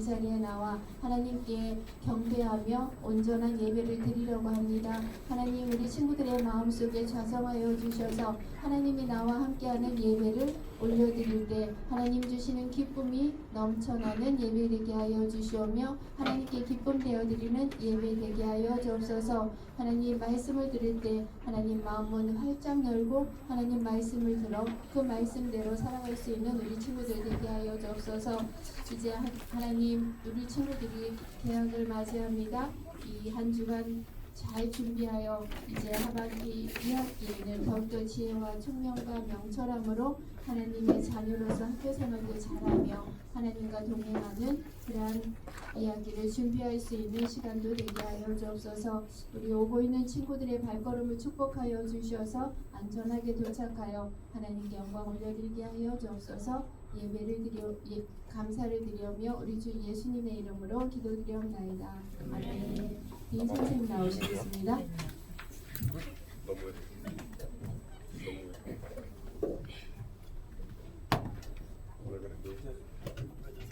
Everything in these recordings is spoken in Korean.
자리에 나와 하나님께 경배하며 온전한 예배를 드리려고 합니다. 하나님, 우리 친구들의 마음속에 좌성하여 주셔서 하나님이 나와 함께하는 예배를 올려드릴 때 하나님 주시는 기쁨이 넘쳐나는 예배 되게 하여 주시오며 하나님께 기쁨 되어드리는 예배 되게 하여 주옵소서. 하나님, 말씀을 들을 때 하나님 마음문 활짝 열고 하나님 말씀을 들어 그 말씀대로 살아갈 수 있는 우리 친구들 되게 하여 주옵소서. 이제 하나님, 우리 친구들이 개학을 맞이합니다. 이 한 주간 잘 준비하여 이제 하반기 2학기에는 더욱더 지혜와 총명과 명철함으로 하나님의 자녀로서 학교 생활도 잘하며 하나님과 동행하는 그러한 이야기를 준비할 수 있는 시간도 되게 하여 주옵소서. 우리 오고 있는 친구들의 발걸음을 축복하여 주셔서 안전하게 도착하여 하나님께 영광 올려드리게 하여 주옵소서. 예배를 감사를 드리며 우리 주 예수님의 이름으로 기도드리옵나이다. 아멘. 이 선생님 나오시겠습니다.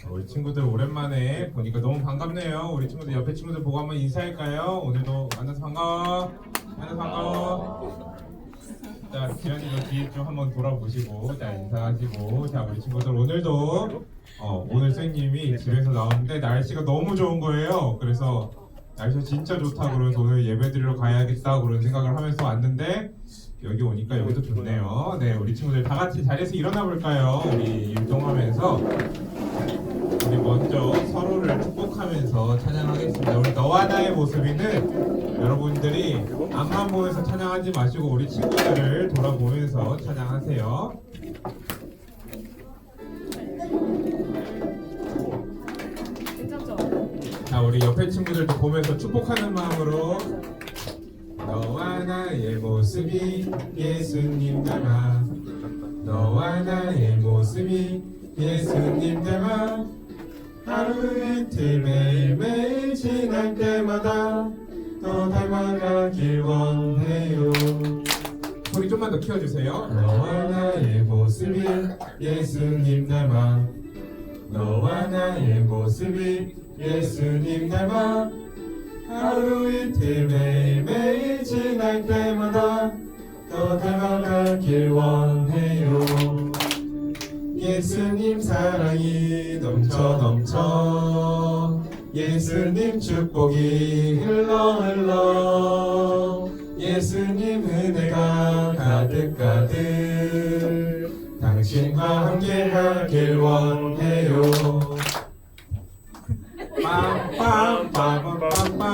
우리 친구들 오랜만에 보니까 너무 반갑네요. 우리 친구들 옆에 친구들 보고 한번 인사할까요? 오늘도 만나서 반가워. 만나서 반가워. 자, 기란이도 뒤에 좀 한번 돌아보시고, 자, 인사하시고. 자, 우리 친구들 오늘도 오늘 선생님이 집에서 나왔는데 날씨가 너무 좋은 거예요. 그래서 날씨가 진짜 좋다고 그래서 오늘 예배 드리러 가야겠다 그런 생각을 하면서 왔는데 여기 오니까 여기도 좋네요. 네, 우리 친구들 다 같이 자리에서 일어나 볼까요? 우리 율동하면서 우리 먼저 서로를 축복하면서 찬양하겠습니다. 우리 너와 나의 모습이는 여러분들이 앞만 보면서 찬양하지 마시고 우리 친구들을 돌아보면서 찬양하세요. 자, 우리 옆에 친구들도 보면서 축복하는 마음으로 너와 나의 모습이 예수님 닮아 너와 나의 모습이 예수님 닮아 하루 이틀 매일매일 지날 때마다 더 닮아가길 원해요. 소리 좀만 더 키워주세요. 너와 나의 모습이 예수님 닮아 너와 나의 모습이 예수님 닮아 하루 이틀 매일매일 지날 때마다 더 닮아가길 원해요. 예수님 사랑이 넘쳐 예수님 축복이 흘러 예수님 은혜가 가득 당신과 함께하길 원해요. 빰빰빰빰빰빰.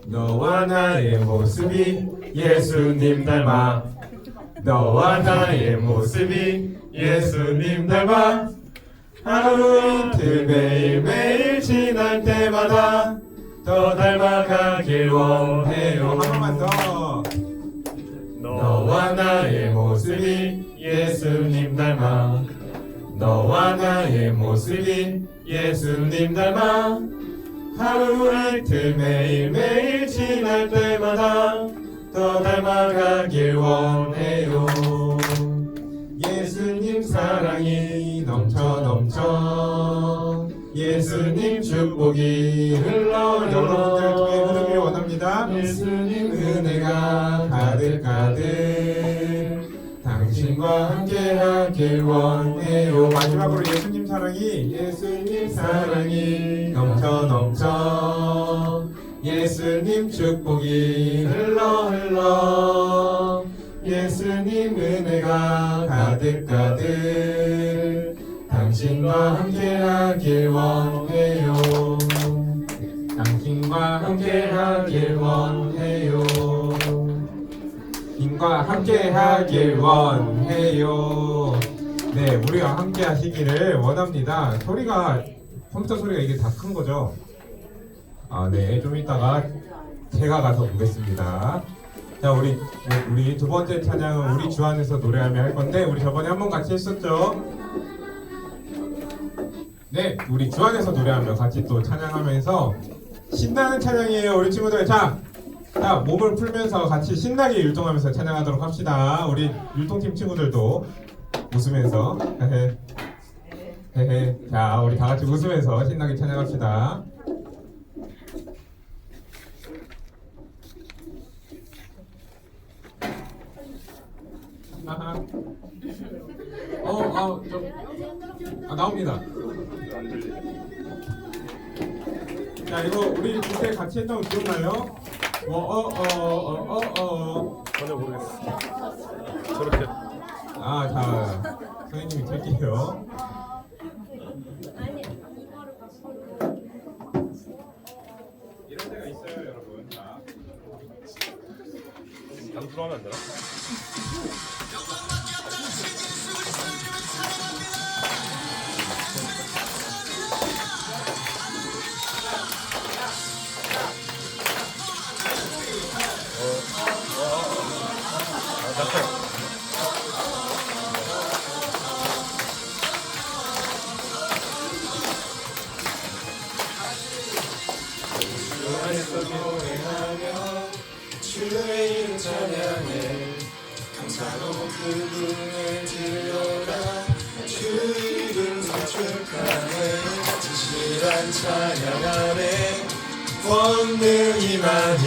너와 나의 모습이 예수님 닮아 너와 나의 모습이 예수님 닮아 하루 이틀 매일매일 지날 때마다 더 닮아가길 원해요. 한 번만 더. 너와 나의 모습이 예수님 닮아 너와 나의 모습이 예수님 닮아 하루 이틀 매일매일 지날 때마다 더 닮아가길 원해요. 예수님 사랑이 넘쳐 예수님 축복이 흘러 여러분들 통해 흐르길 원합니다. 예수님 은혜가 가득 당신과 함께하길 원해요. 마지막으로 예수님 사랑이 넘쳐 예수님 축복이 흘러 예수님 은혜가 가득 당신과 함께하길 원해요. 당신과 함께하길 원해요. 당신과 함께하길 원해요. 네, 우리가 함께하시기를 원합니다. 소리가 컴퓨터 소리가 이게 다 큰 거죠? 아, 네, 좀 이따가 제가 가서 보겠습니다. 자, 우리 두 번째 찬양은 우리 주 안에서 노래하며 할 건데 우리 저번에 한번 같이 했었죠? 네, 우리 주 안에서 노래하며 같이 또 찬양하면서 신나는 찬양이에요, 우리 친구들. 자, 자, 몸을 풀면서 같이 신나게 율동하면서 찬양하도록 합시다. 우리 율동팀 친구들도 웃으면서 헤헤 헤헤. 자, 우리 다 같이 웃으면서 신나게 찬양합시다. 아하. 나옵니다. 자, 이거 우리 그때 같이 했던 거 기억나요? 전혀 모르겠어. 저렇게. 자, 선생님이 드릴게요. 이런 데가 있어요, 여러분. 자. 단수로 하면 안 되나? 주의 이름 찬양해 감사로 그분을 들려라 주 이름 선축하네 진실한 찬양 안에 권능이 많이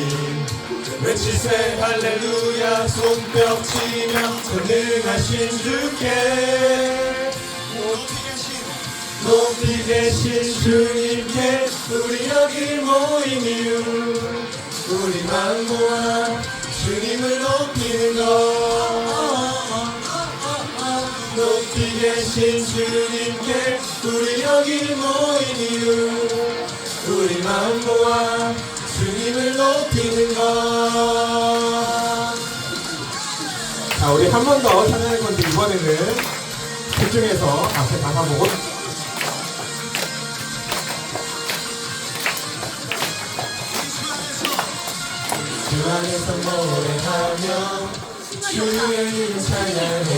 외치세 할렐루야 손뼉 치며 전능하신 주께 높이 계신 주님께 우리 여기 모인 이유 우리 마음 모아 주님을 높이는 것 높이 계신 주님께 우리 여기 모인 이유 우리 마음 모아 주님을 높이는 것. 자, 우리 한 번 더 찬양할 건데 이번에는 집중해서 앞에 가사 보고 주 안에서 노래하며 주의 이름 찬양해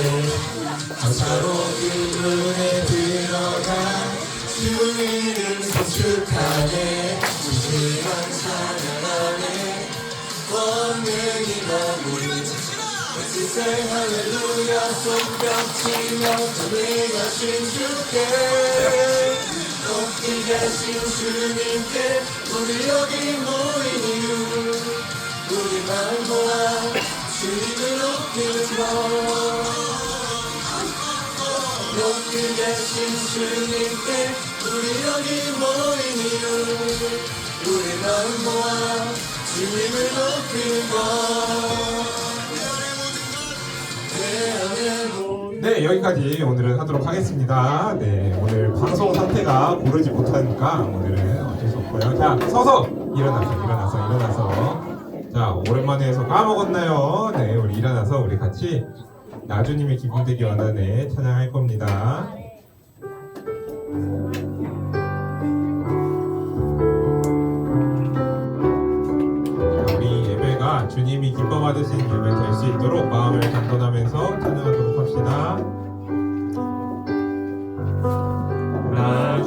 감사로 그분에 들어가 주 이름 선축하네 진실한 찬양 안에 권능이 나무리 외치세 할렐루야 손뼉 치며 전능하신 주께 높이 계신 주님께 우리 여기 모인 이유 우리 마음 모아 주님을 높이는 것 높이 계신 주님께 우리 여기 모인 이유 우리 마음 모아 주님을 높이는 것 네, 여기까지 오늘은 하도록 하겠습니다. 네, 오늘 방송 상태가 고르지 못하니까 오늘은 어쩔 수 없고요. 자, 서서 일어나서. 자, 오랜만에 해서 까먹었나요? 네, 우리 일어나서 우리 같이 나주님의 기쁨 되기 원하네 찬양할 겁니다. 자, 우리 예배가 주님이 기뻐 받으신 예배 될 수 있도록 마음을 단돈하면서 찬양하도록 합시다.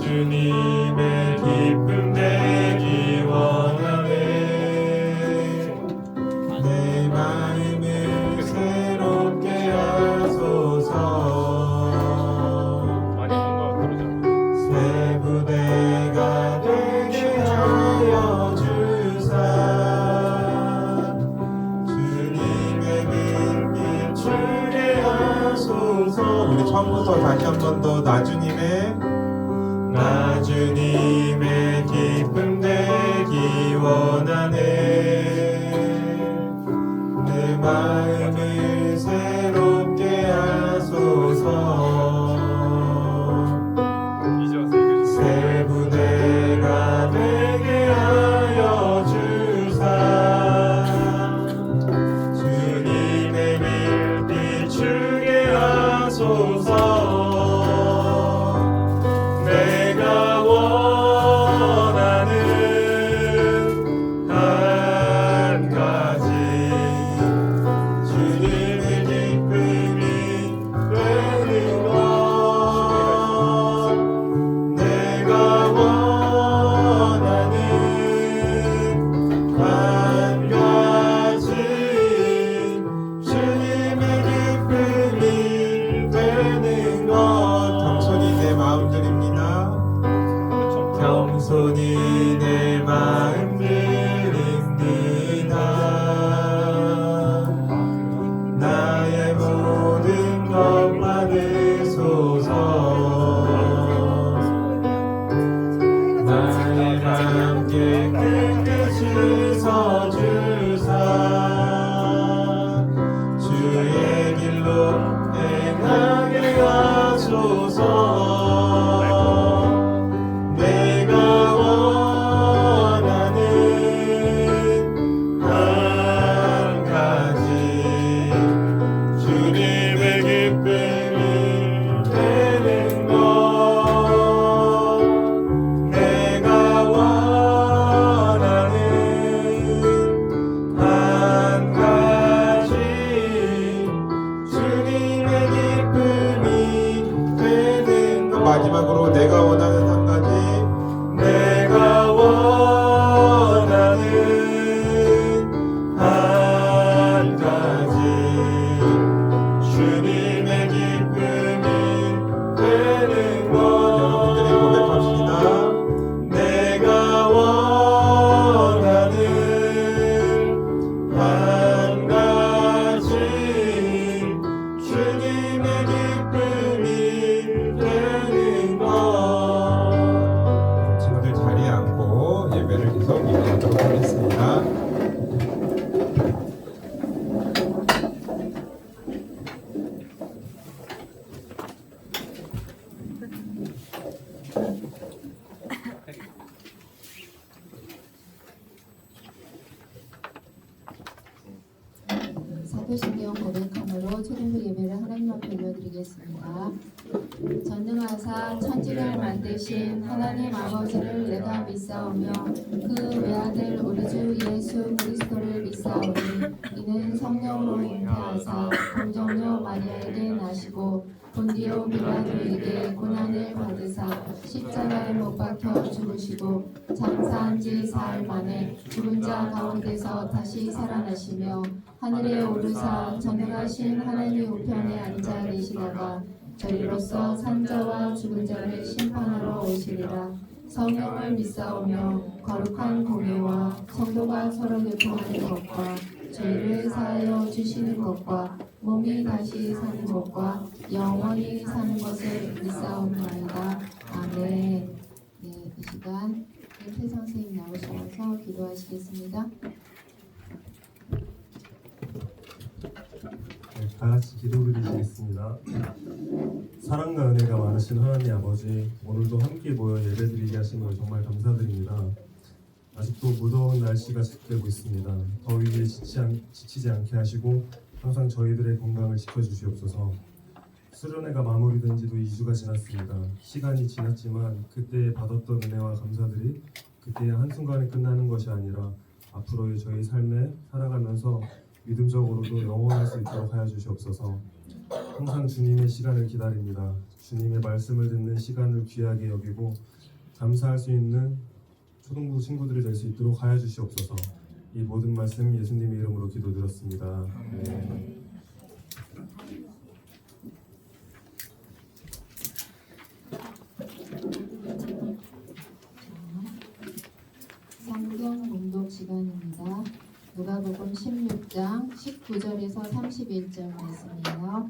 나주님의 기쁨 되기 원하네 내 마음을 새롭게 하소서 아니 뭔가 그러잖아. 새 부대가 되게 하여 주사 주님의 빛 비추게 하소서 우리 처음부터 다시 한 번 더 나주님의 기쁨 되기 원하네 내 마음을 새롭게 하소서 이제 와서 이게 새 부대가 되게 하여 주사 주님의 빛 비추게 하소서 내가 원하는 한 가지 주님의 기쁨이 되는 것 내가 원하는 한 가지 하소서. 내가 원하는 한 가지 주님의 기쁨이 되는 것. 내가 원하는 한 가지 주님의 기쁨이 되는 것. 마지막으로 내가 원하는 한 가지. 내가 원하는 한 가지 주님의 기쁨이 되는 것. 여러분들이 고백합시다. 내가 원하는 한 가지 주님의 기쁨이 되는 것. 친구들 자리에 앉고 예배를 계속 이어가도록 하겠습니다. 사도신경 고백함으로 초등부 예배를 하나님 앞에 올려드리겠습니다. 전능하사 천지를 만드신 하나님 아버지를 내가 믿사오며 그 외아들 우리 주 예수 그리스도를 믿사오니 이는 성령으로 잉태하사 동정녀 마리아에게 나시고 본디오 빌라도에게 고난을 받으사 십자가에 못 박혀 죽으시고 장사한 지 사흘 만에 죽은 자 가운데서 다시 살아나시며 하늘에 오르사 전능하신 하나님 우편에 앉아 계시다가 저리로서 산자와 죽은 자를 심판하러 오시리라. 성령을 믿사오며 거룩한 공예와 성도가 서로 교통하는 것과 죄를 사하여 주시는 것과 몸이 다시 사는 것과 영원히 사는 것을 믿사옵나이다. 아멘. 네, 이 시간 김태 선생님 나오셔서 기도하시겠습니다. 다 같이 기도 드리시겠습니다. 사랑과 은혜가 많으신 하나님 아버지, 오늘도 함께 모여 예배드리게 하신 걸 정말 감사드립니다. 아직도 무더운 날씨가 지속되고 있습니다. 더위에 지치지 않게 하시고 항상 저희들의 건강을 지켜주시옵소서. 수련회가 마무리된 지도 2주가 지났습니다. 시간이 지났지만 그때 받았던 은혜와 감사들이 그때의 한순간에 끝나는 것이 아니라 앞으로의 저희 삶에 살아가면서 믿음적으로도 영원할 수 있도록 하여 주시옵소서. 항상 주님의 시간을 기다립니다. 주님의 말씀을 듣는 시간을 귀하게 여기고 감사할 수 있는 초등부 친구들이 될 수 있도록 하여 주시옵소서. 이 모든 말씀 예수님의 이름으로 기도드렸습니다. 네. 성경 봉독 시간입니다. 누가복음 16장 19절에서 31절 말씀이에요.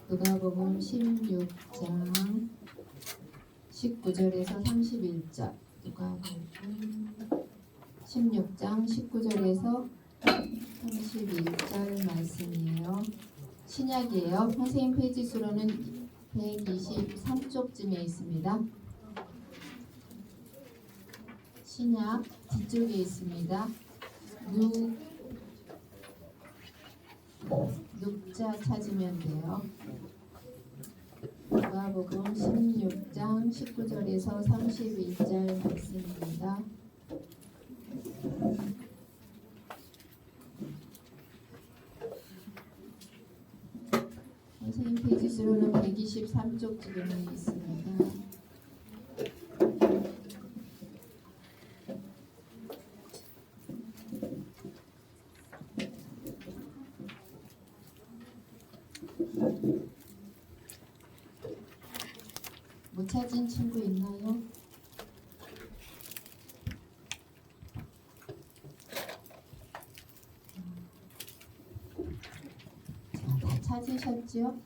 누가복음 16장 19절에서 31절. 누가복음 16장 19절에서 31절 말씀이에요. 신약이에요. 선생님 페이지 수로는 123쪽쯤에 있습니다. 신약 뒤쪽에 있습니다. 눅자 찾으면 돼요. 누가복음 16장 19절에서 31절 말씀입니다. 선생님 페이지 수로는 123쪽쯤에 있습니다. 못 찾은 친구 있나요? 자, 다 찾으셨죠?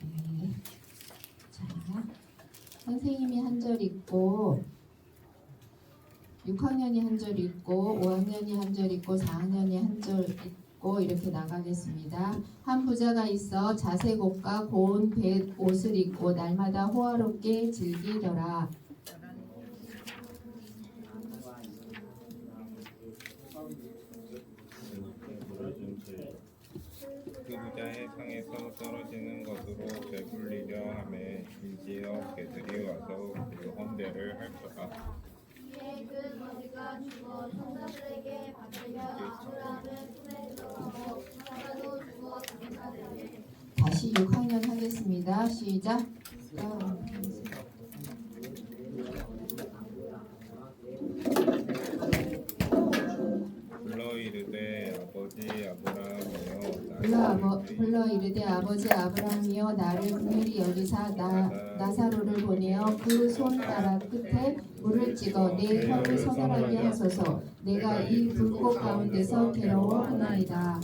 네. 자, 선생님이 한 절 있고 6학년이 한 절 있고 5학년이 한 절 있고 4학년이 한 절 입고 이렇게 나가겠습니다. 한 부자가 있어 자색 옷과 고운 벳 옷을 입고 날마다 호화롭게 즐기더라. 그 부자의 상에서 떨어지는 것으로 배불리려 하매 인지어 개들이 와서 그 헌대를 할 거다. 이에 그 거지가 죽어 천사들에게 받으려 아브라함의 손에 들어가고 사라도 죽어 천사들에게 다시 6학년 하겠습니다. 시작. 불러 이르되 아버지 아브라함이여 불러 이르되 아버지 아브라함이여 나를 긍휼히 여기사 나사로를 보내어 그 손가락 끝에 물을 찍어 내 혀를 서늘하게 하소서. 내가 이 불꽃 가운데서 괴로워하나이다.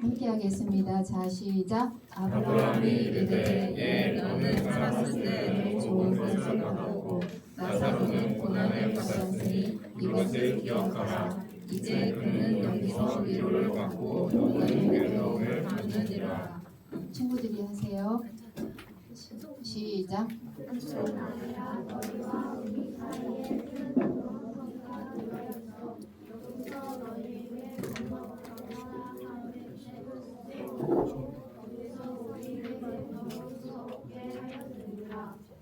함께 하겠습니다. 자 시작. 아브라함이 이르되 예 너는 살았을 때 좋은 것을 받았고 나사로는 고난을 받았으니 이것을 기억하라. 이제 그는 여기서 위로를 받고 너는 괴로움을 받느니라. 친구들이 하세요. 시작.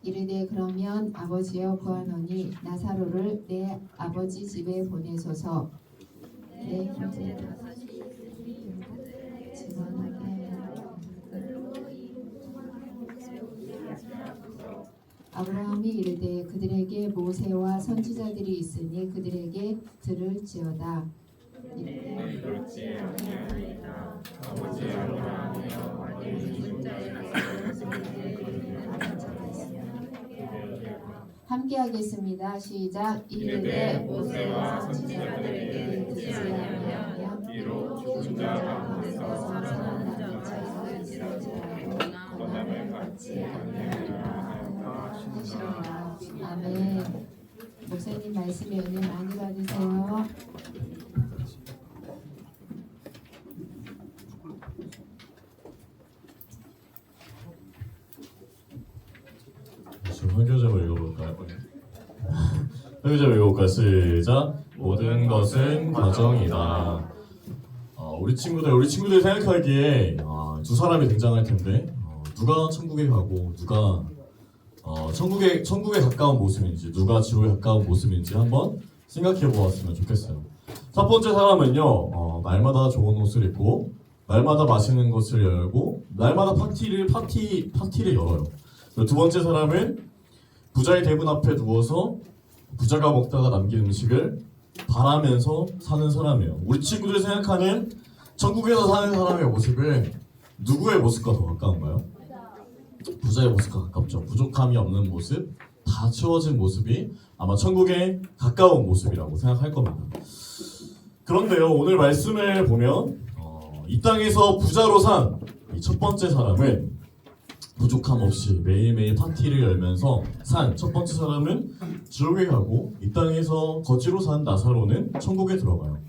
이르되 그러면 아버지여 구하노니 나사로를 내 아버지 집에 보내소서. 내 형제 증언하게 아브라함이 이르되 그들에게 모세와 선지자들이 있으니 그들에게 들을지어다. 이르되 그렇지 아니하리이다. 아버지 아브라함이여 만일 죽은 자의 함께 하겠습니다. 시작. 이르되 모세와 선지자들에게 듣지 아니하며 비록 죽은 자 가운데서 살아난 자가 있을지라도 고난을 받지 아니하리라 하시니라. 아멘. 목사님 말씀에 은혜 많이 받으세요. 설교집을 읽어볼까요? 설교집을 읽어볼까요? 시작. 모든 것은 과정이다. 우리 친구들 생각하기에 두 사람이 등장할 텐데 누가 천국에 가고 누가 천국에 가까운 모습인지 누가 지옥에 가까운 모습인지 한번 생각해 보았으면 좋겠어요. 첫 번째 사람은요 날마다 좋은 옷을 입고 날마다 맛있는 것을 열고 날마다 파티를 열어요. 두 번째 사람은 부자의 대문 앞에 누워서 부자가 먹다가 남긴 음식을 바라면서 사는 사람이에요. 우리 친구들이 생각하는 천국에서 사는 사람의 모습은 누구의 모습과 더 가까운가요? 부자의 모습과 가깝죠. 부족함이 없는 모습, 다 채워진 모습이 아마 천국에 가까운 모습이라고 생각할 겁니다. 그런데요, 오늘 말씀을 보면 이 땅에서 부자로 산 이 첫 번째 사람은 부족함 없이 매일매일 파티를 열면서 산 첫 번째 사람은 지옥에 가고 이 땅에서 거지로 산 나사로는 천국에 들어가요.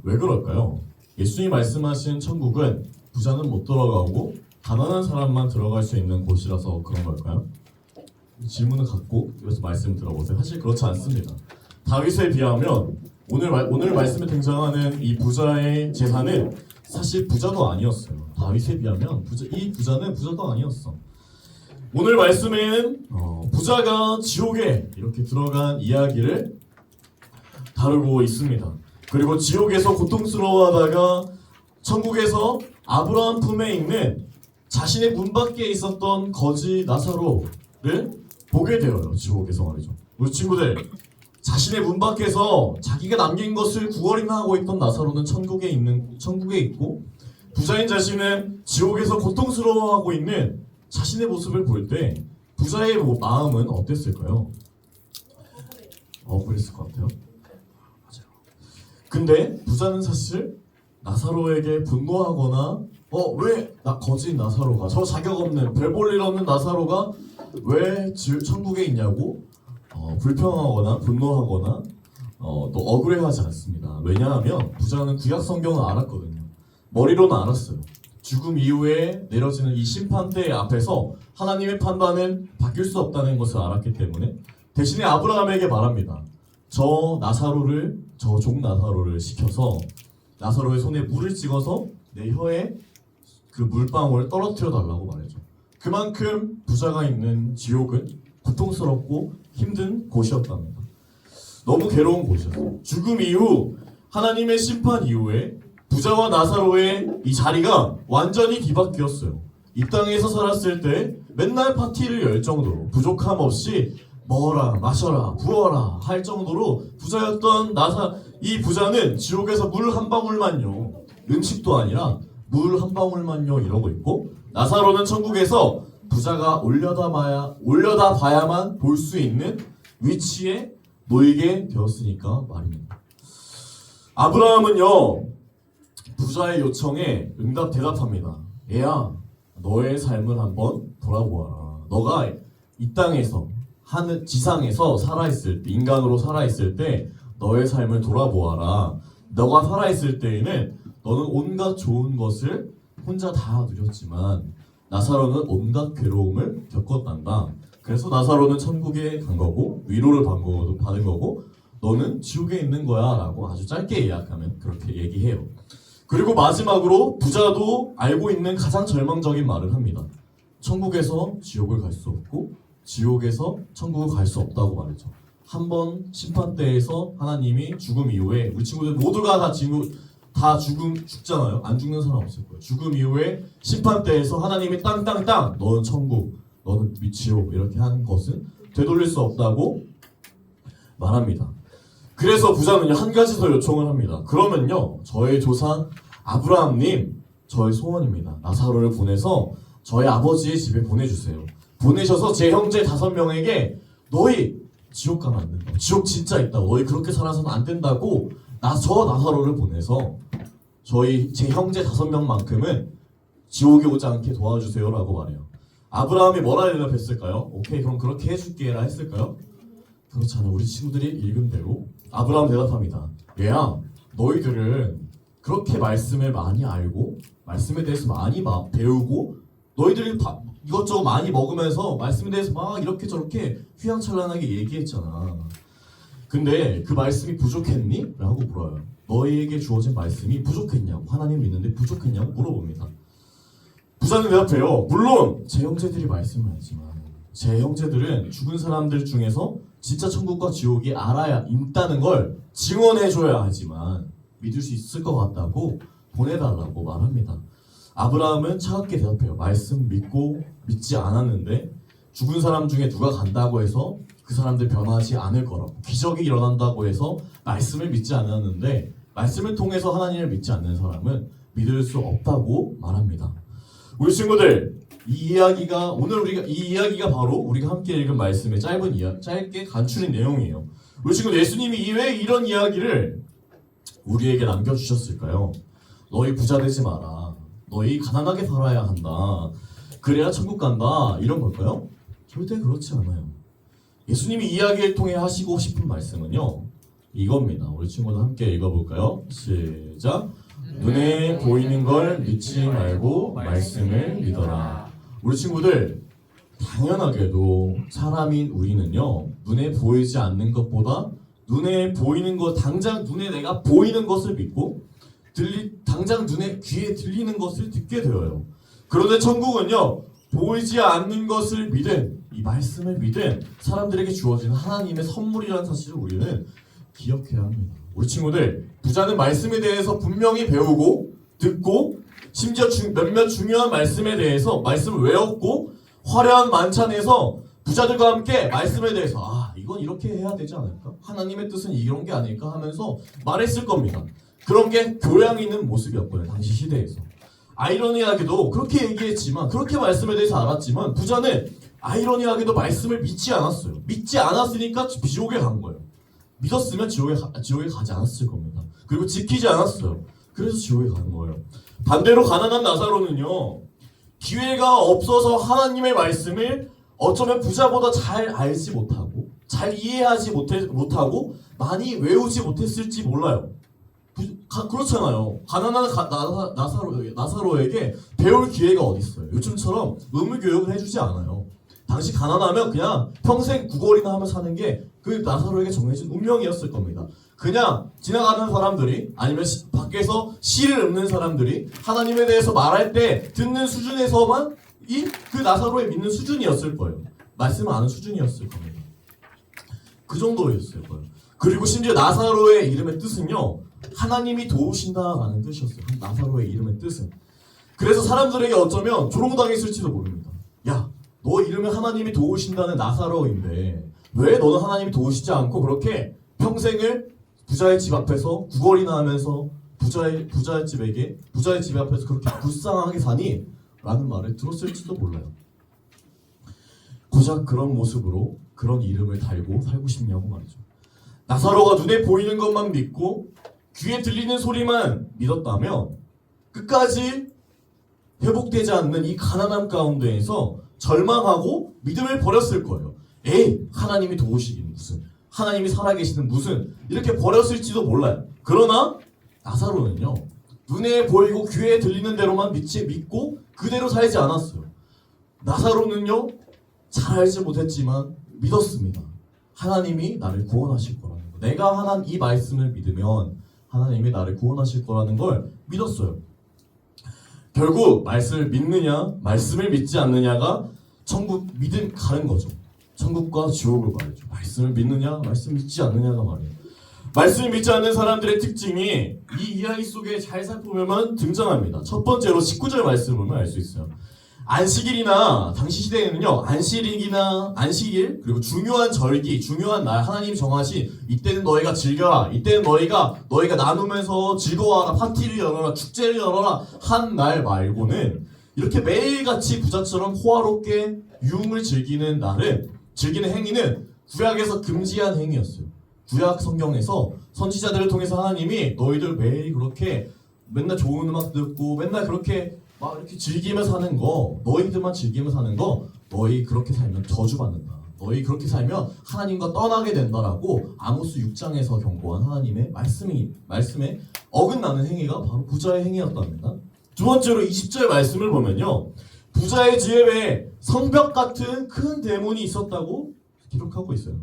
왜 그럴까요? 예수님이 말씀하신 천국은 부자는 못 들어가고 가난한 사람만 들어갈 수 있는 곳이라서 그런 걸까요? 질문을 갖고 여기서 말씀 들어보세요. 사실 그렇지 않습니다. 다윗에 비하면 오늘 말씀에 등장하는 이 부자의 재산은 사실 부자도 아니었어요. 다윗에 비하면 이 부자는 부자도 아니었어. 오늘 말씀에는 부자가 지옥에 이렇게 들어간 이야기를 다루고 있습니다. 그리고 지옥에서 고통스러워하다가 천국에서 아브라함 품에 있는 자신의 문 밖에 있었던 거지 나사로를 보게 되어요. 지옥에서 말이죠. 우리 친구들, 자신의 문 밖에서 자기가 남긴 것을 구걸이나 하고 있던 나사로는 천국에 있고, 부자인 자신은 지옥에서 고통스러워하고 있는 자신의 모습을 볼 때 부자의 마음은 어땠을까요? 그랬을 것 같아요. 맞아요. 근데 부자는 사실 나사로에게 분노하거나 왜 거지인 나사로가, 저 자격 없는 별 볼 일 없는 나사로가 왜 천국에 있냐고 불평하거나 분노하거나 또 억울해하지 않습니다. 왜냐하면 부자는 구약 성경을 알았거든요. 머리로는 알았어요. 죽음 이후에 내려지는 이 심판대 앞에서 하나님의 판단은 바뀔 수 없다는 것을 알았기 때문에 대신에 아브라함에게 말합니다. 저 종 나사로를 시켜서 나사로의 손에 물을 찍어서 내 혀에 그 물방울을 떨어뜨려 달라고 말했죠. 그만큼 부자가 있는 지옥은 고통스럽고 힘든 곳이었답니다. 너무 괴로운 곳이었어요. 죽음 이후 하나님의 심판 이후에 부자와 나사로의 이 자리가 완전히 뒤바뀌었어요. 이 땅에서 살았을 때 맨날 파티를 열 정도로 부족함 없이 먹어라 마셔라 부어라 할 정도로 부자였던 이 부자는 지옥에서 물 한 방울만요, 음식도 아니라 물 한 방울만요 이러고 있고, 나사로는 천국에서 부자가 올려다 봐야만 볼 수 있는 위치에 놓이게 되었으니까 말입니다. 아브라함은요 부자의 요청에 대답합니다. 얘야, 너의 삶을 한번 돌아보아라. 너가 이 땅에서 지상에서 살아있을 때, 인간으로 살아있을 때 너의 삶을 돌아보아라. 너가 살아있을 때에는 너는 온갖 좋은 것을 혼자 다 누렸지만 나사로는 온갖 괴로움을 겪었단다. 그래서 나사로는 천국에 간 거고 위로를 받은 거고 너는 지옥에 있는 거야 라고 아주 짧게 요약하면 그렇게 얘기해요. 그리고 마지막으로 부자도 알고 있는 가장 절망적인 말을 합니다. 천국에서 지옥을 갈 수 없고 지옥에서 천국을 갈 수 없다고 말했죠. 한번 심판대에서 하나님이 죽음 이후에 우리 친구들 모두가 다 죽잖아요. 안 죽는 사람 없을 거예요. 죽음 이후에 심판대에서 하나님이 땅땅땅 너는 천국, 너는 지옥 이렇게 하는 것은 되돌릴 수 없다고 말합니다. 그래서 부자는요 한 가지 더 요청을 합니다. 그러면요 저의 조상 아브라함님 저의 소원입니다. 나사로를 보내서 저희 아버지의 집에 보내주세요. 보내셔서 제 형제 5명에게 너희 지옥 가면 안 된다. 지옥 진짜 있다고. 너희 그렇게 살아서는 안 된다고 저 나사로를 보내서 제 형제 5명만큼은 지옥에 오지 않게 도와주세요라고 말해요. 아브라함이 뭐라 대답했을까요? 오케이 그럼 그렇게 해줄게라 했을까요? 그렇지 않아요. 우리 친구들이 읽은 대로 아브라함 대답합니다. 얘야 너희들은 그렇게 말씀을 많이 알고 말씀에 대해서 많이 배우고 너희들이 이것저것 많이 먹으면서 말씀에 대해서 막 이렇게 저렇게 휘황찬란하게 얘기했잖아. 근데 그 말씀이 부족했니? 라고 물어요. 너희에게 주어진 말씀이 부족했냐고, 하나님 믿는데 부족했냐고 물어봅니다. 부자는 대답해요. 물론 제 형제들이 말씀을 하지만 제 형제들은 죽은 사람들 중에서 진짜 천국과 지옥이 알아야 있다는 걸 증언해줘야 하지만 믿을 수 있을 것 같다고 보내달라고 말합니다. 아브라함은 차갑게 대답해요. 말씀 믿지 않았는데 죽은 사람 중에 누가 간다고 해서 그 사람들 변하지 않을 거라고, 기적이 일어난다고 해서 말씀을 믿지 않았는데 말씀을 통해서 하나님을 믿지 않는 사람은 믿을 수 없다고 말합니다. 우리 친구들 오늘 이 이야기가 바로 우리가 함께 읽은 말씀의 짧게 간추린 내용이에요. 우리 친구들 예수님이 왜 이런 이야기를 우리에게 남겨주셨을까요? 너희 부자 되지 마라. 너희 가난하게 살아야 한다. 그래야 천국 간다. 이런 걸까요? 절대 그렇지 않아요. 예수님이 이야기를 통해 하시고 싶은 말씀은요 이겁니다. 우리 친구들 함께 읽어볼까요? 시작. 눈에 보이는 걸 믿지 말고 말씀을 믿어라. 우리 친구들 당연하게도 사람인 우리는요 눈에 보이지 않는 것보다 눈에 보이는 것, 당장 눈에 내가 보이는 것을 믿고 당장 귀에 들리는 것을 듣게 되어요. 그런데 천국은요 보이지 않는 것을 믿은, 이 말씀을 믿은 사람들에게 주어지는 하나님의 선물이라는 사실을 우리는 기억해야 합니다. 우리 친구들 부자는 말씀에 대해서 분명히 배우고 듣고 심지어 몇몇 중요한 말씀에 대해서 말씀을 외웠고 화려한 만찬에서 부자들과 함께 말씀에 대해서 이건 이렇게 해야 되지 않을까? 하나님의 뜻은 이런 게 아닐까? 하면서 말했을 겁니다. 그런 게 교양 있는 모습이었거든요. 당시 시대에서. 아이러니하게도 그렇게 얘기했지만, 그렇게 말씀에 대해서 알았지만 부자는 아이러니하게도 말씀을 믿지 않았어요. 믿지 않았으니까 지옥에 간 거예요. 믿었으면 지옥에 가지 않았을 겁니다. 그리고 지키지 않았어요. 그래서 지옥에 가는 거예요. 반대로 가난한 나사로는요 기회가 없어서 하나님의 말씀을 어쩌면 부자보다 잘 알지 못하고 잘 이해하지 못하고 많이 외우지 못했을지 몰라요. 그렇잖아요. 가난한 나사로에게 배울 기회가 어디 있어요? 요즘처럼 의무 교육을 해주지 않아요. 당시 가난하면 그냥 평생 구걸이나 하며 사는 게 그 나사로에게 정해진 운명이었을 겁니다. 그냥 지나가는 사람들이 아니면 밖에서 시를 읊는 사람들이 하나님에 대해서 말할 때 듣는 수준에서만 그 나사로의 믿는 수준이었을 거예요. 말씀을 아는 수준이었을 겁니다. 그 정도였을 거예요. 그리고 심지어 나사로의 이름의 뜻은요, 하나님이 도우신다라는 뜻이었어요. 나사로의 이름의 뜻은. 그래서 사람들에게 어쩌면 조롱당했을지도 모릅니다. 야, 너 이름은 하나님이 도우신다는 나사로인데 왜 너는 하나님이 도우시지 않고 그렇게 평생을 부자의 집 앞에서 구걸이나 하면서 부자의 집 앞에서 그렇게 불쌍하게 사니? 라는 말을 들었을지도 몰라요. 고작 그런 모습으로 그런 이름을 달고 살고 싶냐고 말이죠. 나사로가 눈에 보이는 것만 믿고 귀에 들리는 소리만 믿었다면 끝까지 회복되지 않는 이 가난함 가운데에서 절망하고 믿음을 버렸을 거예요. 에이, 하나님이 도우시긴 무슨, 하나님이 살아계시는 무슨, 이렇게 버렸을지도 몰라요. 그러나 나사로는요, 눈에 보이고 귀에 들리는 대로만 믿고 그대로 살지 않았어요. 나사로는요, 잘 알지 못했지만 믿었습니다. 하나님이 나를 구원하실 거라는 거. 내가 이 말씀을 믿으면 하나님이 나를 구원하실 거라는 걸 믿었어요. 결국 말씀을 믿느냐, 말씀을 믿지 않느냐가 천국 믿음 가는 거죠. 천국과 지옥을 말이죠. 말씀을 믿느냐, 말씀 믿지 않느냐가 말이에요. 말씀을 믿지 않는 사람들의 특징이 이 이야기 속에 잘 살펴보면 등장합니다. 첫 번째로 19절 말씀을 보면 알 수 있어요. 안식일이나 당시 시대에는요, 안식일 그리고 중요한 절기, 중요한 날 하나님 정하신 이때는 너희가 즐겨라, 이때는 너희가 나누면서 즐거워하라, 파티를 열어라, 축제를 열어라 한 날 말고는 이렇게 매일같이 부자처럼 호화롭게 유흥을 즐기는 행위는 구약에서 금지한 행위였어요. 구약 성경에서 선지자들을 통해서 하나님이 너희들 매일 그렇게 맨날 좋은 음악 듣고 맨날 그렇게 막 이렇게 즐기며 사는 거, 너희들만 즐기며 사는 거, 너희 그렇게 살면 저주받는다. 너희 그렇게 살면 하나님과 떠나게 된다라고 아모스 6장에서 경고한 하나님의 말씀에 어긋나는 행위가 바로 부자의 행위였답니다. 두 번째로 20절 말씀을 보면요, 부자의 집에 성벽 같은 큰 대문이 있었다고 기록하고 있어요.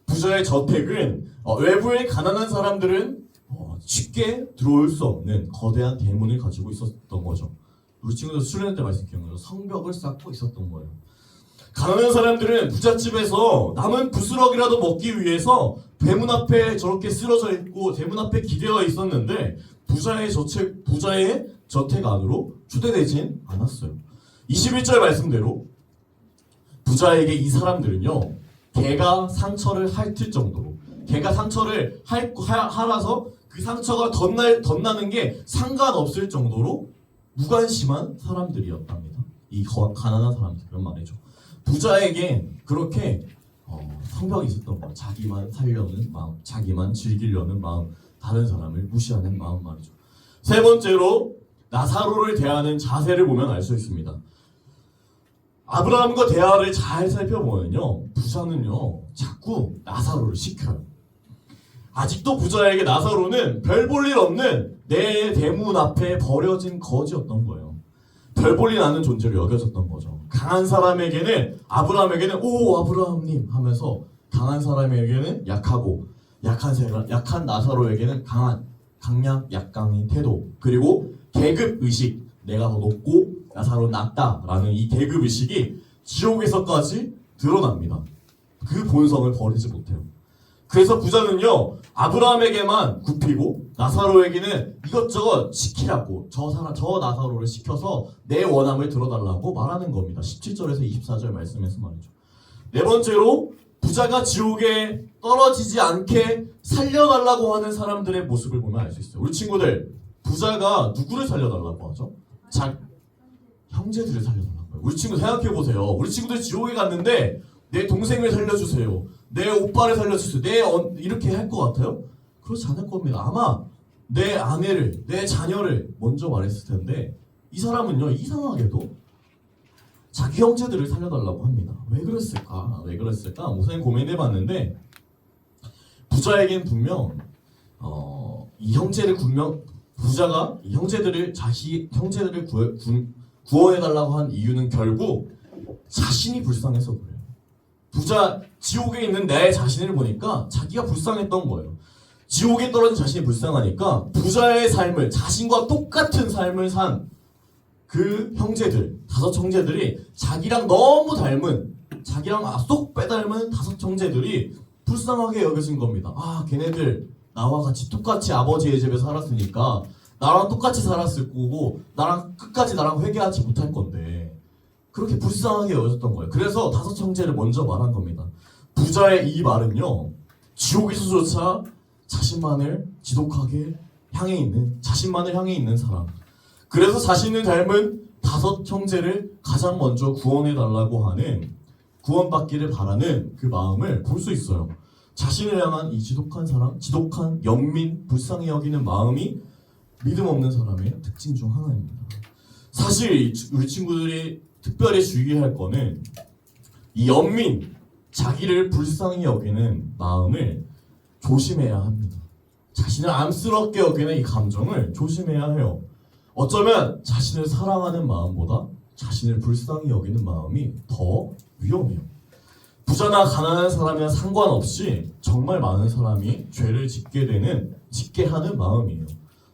부자의 저택은 외부의 가난한 사람들은 쉽게 들어올 수 없는 거대한 대문을 가지고 있었던 거죠. 우리 친구들 수련회 때 말씀 기억나요? 성벽을 쌓고 있었던 거예요. 가난한 사람들은 부잣집에서 남은 부스럭이라도 먹기 위해서 대문 앞에 저렇게 쓰러져 있고 대문 앞에 기대어 있었는데 부자의 저택 안으로 초대되진 않았어요. 21절 말씀대로 부자에게 이 사람들은요, 개가 상처를 핥을 정도로, 개가 상처를 핥아서 그 상처가 덧나는 게 상관없을 정도로 무관심한 사람들이었답니다. 이 가난한 사람들은 말이죠. 부자에게 그렇게 성벽이 있었던 거예요. 자기만 살려는 마음, 자기만 즐기려는 마음, 다른 사람을 무시하는 마음 말이죠. 세 번째로 나사로를 대하는 자세를 보면 알 수 있습니다. 아브라함과 대화를 잘 살펴보면요, 부자는요 자꾸 나사로를 시켜요. 아직도 부자에게 나사로는 별 볼 일 없는 내 대문 앞에 버려진 거지였던 거예요. 별 볼 일 아는 존재로 여겨졌던 거죠. 강한 사람에게는 아브라함에게는 오 아브라함님 하면서, 강한 사람에게는 약하고 약한 나사로에게는 강약 약강의 태도, 그리고 계급 의식, 내가 더 높고 나사로는 낮다라는 이 계급 의식이 지옥에서까지 드러납니다. 그 본성을 버리지 못해요. 그래서 부자는요, 아브라함에게만 굽히고 나사로에게는 이것저것 시키라고, 저 나사로를 시켜서 내 원함을 들어달라고 말하는 겁니다. 17절에서 24절 말씀에서 말이죠. 네 번째로 부자가 지옥에 떨어지지 않게 살려달라고 하는 사람들의 모습을 보면 알 수 있어요. 우리 친구들, 부자가 누구를 살려달라고 하죠? 형제들을 살려달라고 해요. 우리 친구 생각해보세요. 우리 친구들 지옥에 갔는데 내 동생을 살려주세요, 내 오빠를 살려주세요, 이렇게 할 것 같아요? 그렇지 않을 겁니다. 아마 내 아내를, 내 자녀를 먼저 말했을 텐데, 이 사람은요, 이상하게도 자기 형제들을 살려달라고 합니다. 왜 그랬을까? 왜 그랬을까? 우선 고민해봤는데 부자에겐 분명 이 형제를 분명 부자가 이 형제들을 구원해달라고 한 이유는 결국 자신이 불쌍해서 그래요. 부자 지옥에 있는 내 자신을 보니까 자기가 불쌍했던 거예요. 지옥에 떨어진 자신이 불쌍하니까 부자의 삶을 자신과 똑같은 삶을 산 그 형제들, 5 형제들이 자기랑 너무 닮은 자기랑 쏙 빼닮은 5 형제들이 불쌍하게 여겨진 겁니다. 아, 걔네들 나와 같이 똑같이 아버지의 집에 살았으니까 나랑 똑같이 살았을 거고 나랑 끝까지 나랑 회개하지 못할 건데 그렇게 불쌍하게 여겨졌던 거예요. 그래서 5 형제를 먼저 말한 겁니다. 부자의 이 말은요, 지옥에서조차 자신만을 향해 있는 사람. 그래서 자신을 닮은 5 형제를 가장 먼저 구원해달라고 하는, 구원받기를 바라는 그 마음을 볼 수 있어요. 자신을 향한 이 지독한 사랑, 지독한 연민, 불쌍히 여기는 마음이 믿음 없는 사람의 특징 중 하나입니다. 사실 우리 친구들이 특별히 주의할 거는 이 연민, 자기를 불쌍히 여기는 마음을 조심해야 합니다. 자신을 암스럽게 여기는 이 감정을 조심해야 해요. 어쩌면 자신을 사랑하는 마음보다 자신을 불쌍히 여기는 마음이 더 위험해요. 부자나 가난한 사람이나 상관없이 정말 많은 사람이 죄를 짓게 하는 마음이에요.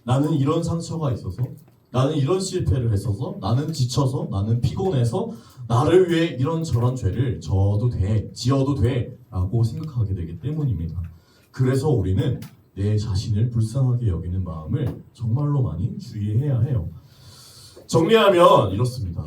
나는 이런 상처가 있어서, 나는 이런 실패를 했어서, 나는 지쳐서, 나는 피곤해서 나를 위해 이런저런 죄를 지어도 돼 라고 생각하게 되기 때문입니다. 그래서 우리는 내 자신을 불쌍하게 여기는 마음을 정말로 많이 주의해야 해요. 정리하면 이렇습니다.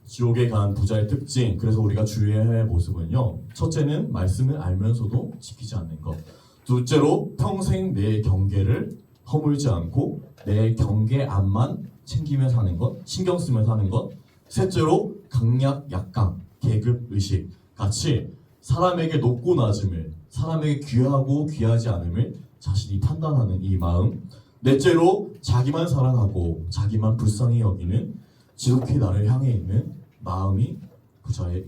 지옥에 간 부자의 특징, 그래서 우리가 주의해야 할 모습은요, 첫째는 말씀을 알면서도 지키지 않는 것, 둘째로 평생 내 경계를 허물지 않고 내 경계 안만 챙기며 사는 것, 신경 쓰며 사는 것, 셋째로 강약, 약강, 계급, 의식 같이 사람에게 높고 낮음을, 사람에게 귀하고 귀하지 않음을 자신이 판단하는 이 마음, 넷째로 자기만 사랑하고 자기만 불쌍히 여기는 지독히 나를 향해 있는 마음이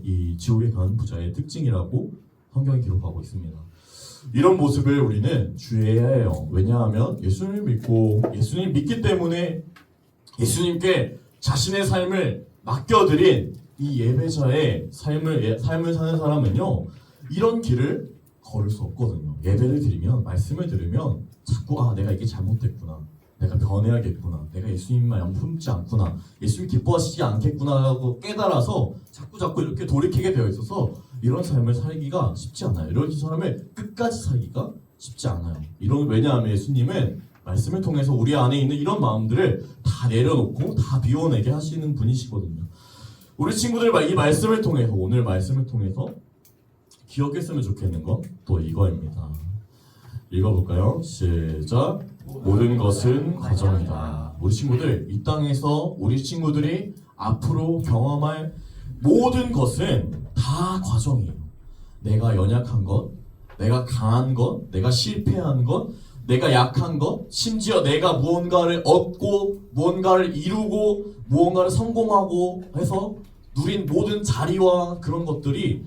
이 지옥에 간 부자의 특징이라고 성경이 기록하고 있습니다. 이런 모습을 우리는 주의해야 해요. 왜냐하면 예수님을 믿고 예수님 믿기 때문에 예수님께 자신의 삶을 맡겨드린 이 예배자의 삶을 사는 사람은요, 이런 길을 걸을 수 없거든요. 예배를 드리면, 말씀을 들으면 자꾸 내가 이게 잘못됐구나, 내가 변해야겠구나, 내가 예수님 마음 품지 않구나, 예수님 기뻐하시지 않겠구나 하고 깨달아서 자꾸 이렇게 돌이키게 되어 있어서 이런 삶을 살기가 쉽지 않아요. 이런 사람을 끝까지 살기가 쉽지 않아요. 왜냐하면 예수님은 말씀을 통해서 우리 안에 있는 이런 마음들을 다 내려놓고 다 비워내게 하시는 분이시거든요. 우리 친구들 이 말씀을 통해서, 오늘 말씀을 통해서 기억했으면 좋겠는 건 또 이거입니다. 읽어볼까요? 시작. 모든 것은 과정이다. 우리 친구들, 이 땅에서 우리 친구들이 앞으로 경험할 모든 것은 다 과정이에요. 내가 연약한 것, 내가 강한 것, 내가 실패한 것, 내가 약한 것, 심지어 내가 무언가를 얻고 무언가를 이루고 무언가를 성공하고 해서 누린 모든 자리와 그런 것들이,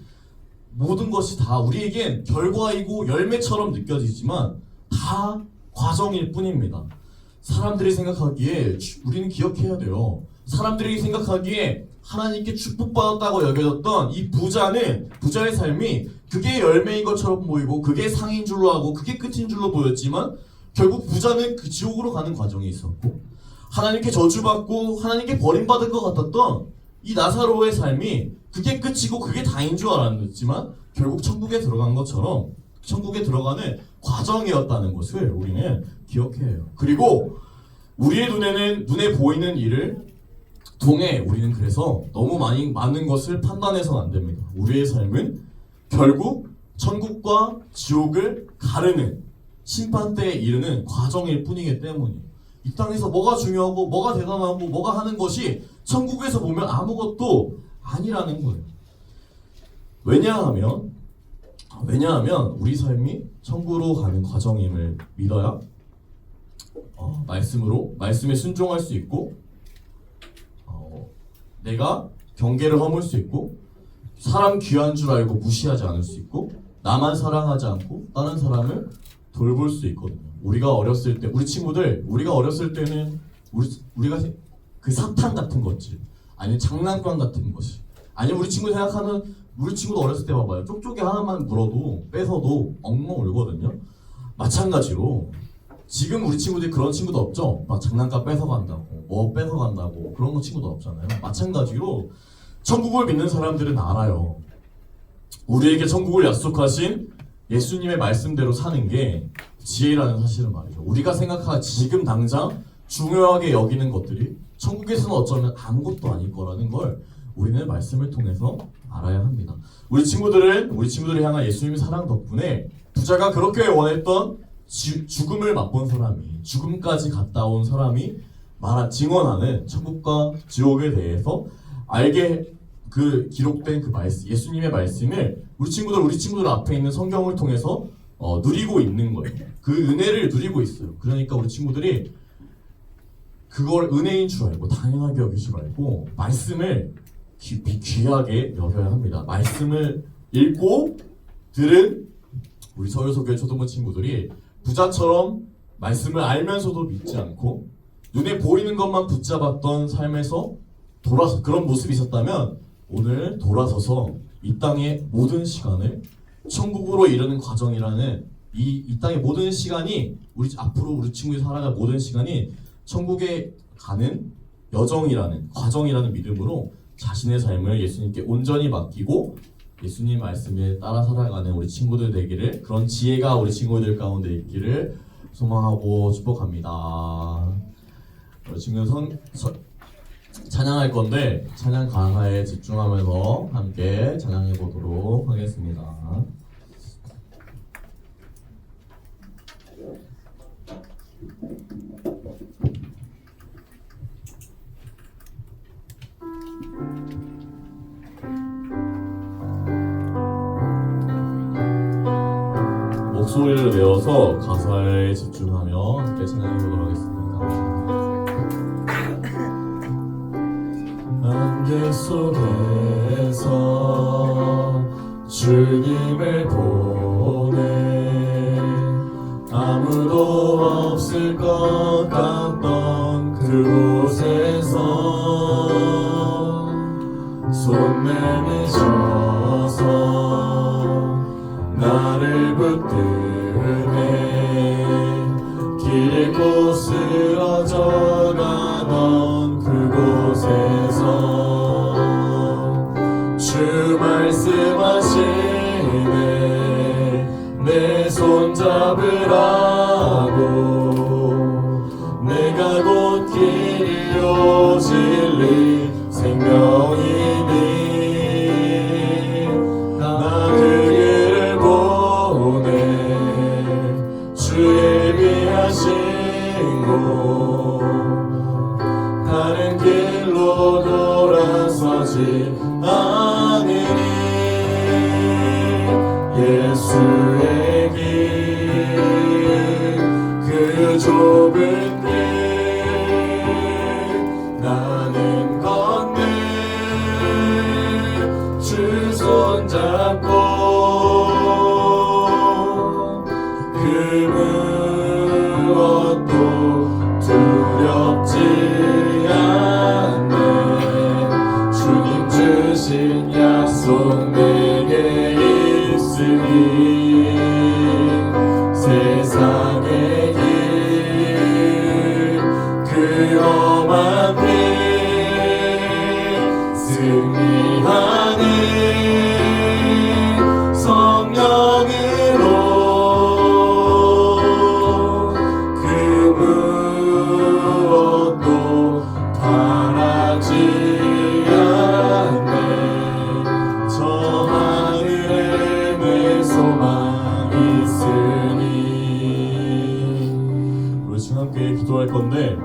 모든 것이 다 우리에겐 결과이고 열매처럼 느껴지지만 다 과정일 뿐입니다. 사람들이 생각하기에, 우리는 기억해야 돼요, 사람들이 생각하기에 하나님께 축복받았다고 여겨졌던 이 부자의 삶이 그게 열매인 것처럼 보이고 그게 상인 줄로 하고 그게 끝인 줄로 보였지만, 결국 부자는 그 지옥으로 가는 과정이 있었고, 하나님께 저주받고 하나님께 버림받을 것 같았던 이 나사로의 삶이 그게 끝이고 그게 다인 줄 알았지만 결국 천국에 들어간 것처럼 천국에 들어가는 과정이었다는 것을 우리는 기억해야 해요. 그리고 우리의 눈에 보이는 일을 통해 우리는 그래서 너무 많은 것을 판단해서는 안 됩니다. 우리의 삶은 결국 천국과 지옥을 가르는 심판대에 이르는 과정일 뿐이기 때문이에요. 이 땅에서 뭐가 중요하고 뭐가 대단하고 뭐가 하는 것이 천국에서 보면 아무것도 아니라는 거예요. 왜냐하면 우리 삶이 천국으로 가는 과정임을 믿어야 말씀에 순종할 수 있고, 내가 경계를 허물 수 있고 사람 귀한 줄 알고 무시하지 않을 수 있고 나만 사랑하지 않고 다른 사람을 돌볼 수 있거든요. 우리가 어렸을 때 우리 친구들 우리가 어렸을 때는 우리가 그 사탕 같은 것들 아니면 장난감 같은 것이 아니면 우리 친구 생각하는 우리 친구도 어렸을 때 봐봐요. 쪽쪽이 하나만 물어도 뺏어도 엉엉 울거든요. 마찬가지로 지금 우리 친구들이 그런 친구도 없죠. 막 장난감 뺏어간다고 뭐 뺏어간다고 그런 거 친구도 없잖아요. 마찬가지로 천국을 믿는 사람들은 알아요. 우리에게 천국을 약속하신 예수님의 말씀대로 사는 게 지혜라는 사실은 말이죠. 우리가 생각한 지금 당장 중요하게 여기는 것들이 천국에서는 어쩌면 아무것도 아닐 거라는 걸 우리는 말씀을 통해서 알아야 합니다. 우리 친구들을 향한 예수님의 사랑 덕분에 부자가 그렇게 원했던 죽음을 맛본 사람이 죽음까지 갔다 온 사람이 증언하는 천국과 지옥에 대해서 알게 그 기록된 그 말씀, 예수님의 말씀을 우리 친구들 앞에 있는 성경을 통해서 누리고 있는 거예요. 그 은혜를 누리고 있어요. 그러니까 우리 친구들이 그걸 은혜인 줄 알고 당연하게 여기지 말고 말씀을 귀하게 여겨야 합니다. 말씀을 읽고 들은 우리 서울소교회 초등부 친구들이 부자처럼 말씀을 알면서도 믿지 않고 눈에 보이는 것만 붙잡았던 삶에서 그런 모습이 있었다면 오늘 돌아서서 이 땅의 모든 시간을 천국으로 이르는 과정이라는 이 땅의 모든 시간이 앞으로 우리 친구들이 살아갈 모든 시간이 천국에 가는 여정이라는 과정이라는 믿음으로 자신의 삶을 예수님께 온전히 맡기고 예수님 말씀에 따라 살아가는 우리 친구들 되기를 그런 지혜가 우리 친구들 가운데 있기를 소망하고 축복합니다. 우리 친구들 찬양할 건데 찬양 가사에 집중하면서 함께 찬양해 보도록 하겠습니다. 목소리를 내어서 가사에 집중하며 함께 찬양해 보도록 하겠습니다. 안개 속에서 주님을 보내 아무도 없을 것 같던 그곳에서 손 내미셔서 나를 붙드네 길 잃고 쓰러져 가던 그곳에서 주 말씀하시네 내 손 잡으라고 내가 곧 길이요 진리 생명이니 나 그 길을 보내 주 예비하신 곳 다른 길로 돌아서지 않으니 예수의 길 그 좁은 길 나는 걷네 주 손잡고 그 무엇도 두렵지 않네 주님 주신 약속 내게 있으니 세상의 길 그 험한 길 승리하는 성령으로 그 무엇도 바라지 않네 저 하늘에 내 소망 있으니 우리 지금 함께 기도할 건데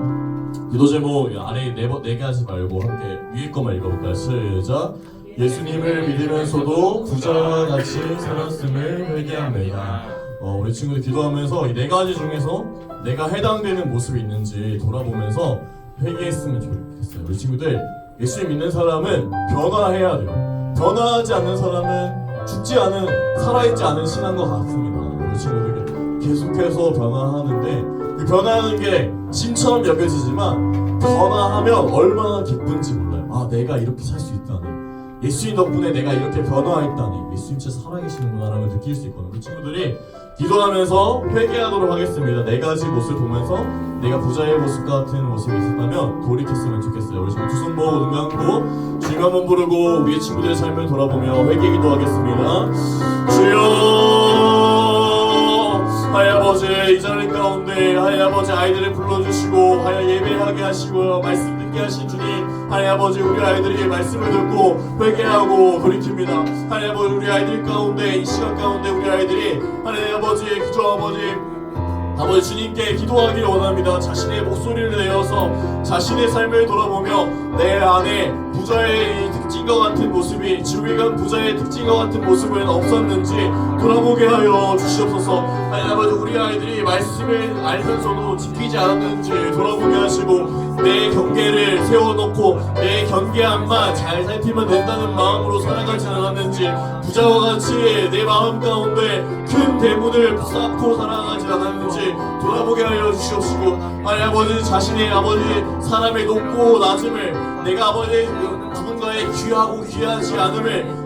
기도 제목 아래 네 개 하지 말고 함께 위에 것만 읽어볼까요? 시작. 예수님을 믿으면서도 부자와 같이 살았음을 회개합니다. 우리 친구들 기도하면서 이 네 가지 중에서 내가 해당되는 모습이 있는지 돌아보면서 회개했으면 좋겠어요. 우리 친구들 예수님 믿는 사람은 변화해야 돼요. 변화하지 않는 사람은 죽지 않은, 살아있지 않은 신앙과 같습니다. 우리 친구들에게 계속해서 변화하는데 그 변화하는 게 신처럼 여겨지지만 변화하면 얼마나 기쁜지 몰라요. 아, 내가 이렇게 살 수 있다니, 예수님 덕분에 내가 이렇게 변화했다니, 예수님 진짜 살아계시는구나라는 걸 느낄 수 있거든요. 우리 친구들이 기도하면서 회개하도록 하겠습니다. 네 가지 모습을 보면서 내가 부자의 모습 같은 모습이 있었다면 돌이켰으면 좋겠어요. 우리 지금 두 손 모으고 눈 감고 주님 한번 부르고 우리의 친구들의 삶을 돌아보며 회개 기도하겠습니다. 주여, 하나님 아버지, 이 자리 가운데 하나님 아버지 아이들을 불러주시고 하나님 예배하게 하시고요, 말씀 듣게 하신 주님, 하나님 아버지 우리 아이들이 말씀을 듣고 회개하고 돌이킵니다. 하나님 아버지 우리 아이들 가운데, 이 시간 가운데 우리 아이들이 하나님 아버지, 그저 아버지 주님께 기도하기를 원합니다. 자신의 목소리를 내어서 자신의 삶을 돌아보며 내 안에 부자의 특징과 같은 모습이, 주위간 부자의 특징과 같은 모습은 없었는지 돌아보게 하여 주시옵소서. 하나님 아버지 우리 아이들이 말씀을 알면서도 지키지 않았는지 돌아보게 하시고 내 경계를 세워놓고 내 경계함만 잘 살피면 된다는 마음으로 살아가지 않았는지, 부자와 같이 내 마음 가운데 큰 대문을 쌓고 살아가지 않았는지 돌아보게 하여 주시옵시고, 하나님 아버지 자신의 아버지 사람의 높고 낮음을, 내가 아버지 누군가의 귀하고 귀하지 않음을